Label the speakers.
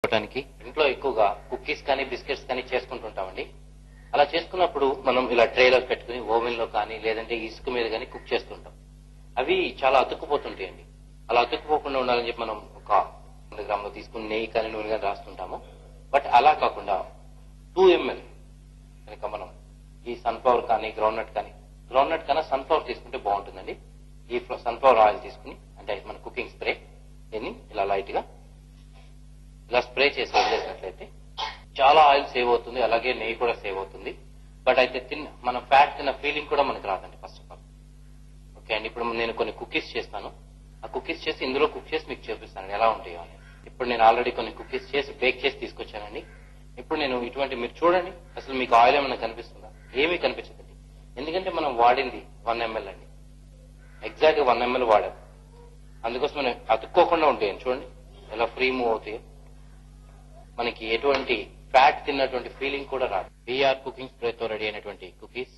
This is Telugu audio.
Speaker 1: చేసుకోవడానికి ఇంట్లో ఎక్కువగా కుకీస్ కానీ బిస్కెట్స్ కానీ చేసుకుంటుంటామండి. అలా చేసుకున్నప్పుడు మనం ఇలా ట్రేలో పెట్టుకుని ఓవెన్ లో కానీ లేదంటే ఇసుక మీద కానీ కుక్ చేస్తుంటాం. అవి చాలా అతుక్కుపోతుంటాయండి. అలా అతుక్కుపోకుండా ఉండాలని చెప్పి మనం ఒక 100 గ్రాములు తీసుకుని నెయ్యి కానీ నూనె కానీ రాస్తుంటాము. బట్ అలా కాకుండా 2 ml కనుక మనం ఈ సన్ఫ్లవర్ కానీ గ్రౌండ్నట్ కన్నా సన్ఫ్లవర్ తీసుకుంటే బాగుంటుందండి. ఈ సన్ఫ్లవర్ ఆయిల్ తీసుకుని అంటే మన కుకింగ్ స్ప్రే దీన్ని ఇలా లైట్ గా ఇలా స్ప్రే చేసి వదిలేసినట్లయితే చాలా ఆయిల్ సేవ్ అవుతుంది, అలాగే నెయ్యి కూడా సేవ్ అవుతుంది. బట్ అయితే మన ఫ్యాట్ తిన్న ఫీలింగ్ కూడా మనకి రాదండి ఫస్ట్ ఆఫ్ ఆల్. ఓకే అండి, ఇప్పుడు నేను కొన్ని కుకీస్ చేస్తాను. ఆ కుకీస్ చేసి ఇందులో కుక్ చేసి మీకు చూపిస్తాను ఎలా ఉంటాయో అని. ఇప్పుడు నేను ఆల్రెడీ కొన్ని కుకీస్ చేసి బేక్ చేసి తీసుకొచ్చానండి. ఇప్పుడు నేను ఇటువంటి మీరు చూడండి, అసలు మీకు ఆయిల్ ఏమైనా కనిపిస్తుందా? ఏమీ కనిపించదండి. ఎందుకంటే మనం వాడింది 1 ml అండి, ఎగ్జాక్ట్ గా 1 ml వాడాం. అందుకోసం మనం అతుక్కోకుండా ఉంటాయండి. చూడండి ఎలా ఫ్రీ మూవ్ అవుతాయో. మనకి ఎటువంటి ఫ్యాట్ తిన్నటువంటి ఫీలింగ్ కూడా రాదు. వీఆర్ కుకింగ్ స్ప్రేతో రెడీ అయినటువంటి కుకీస్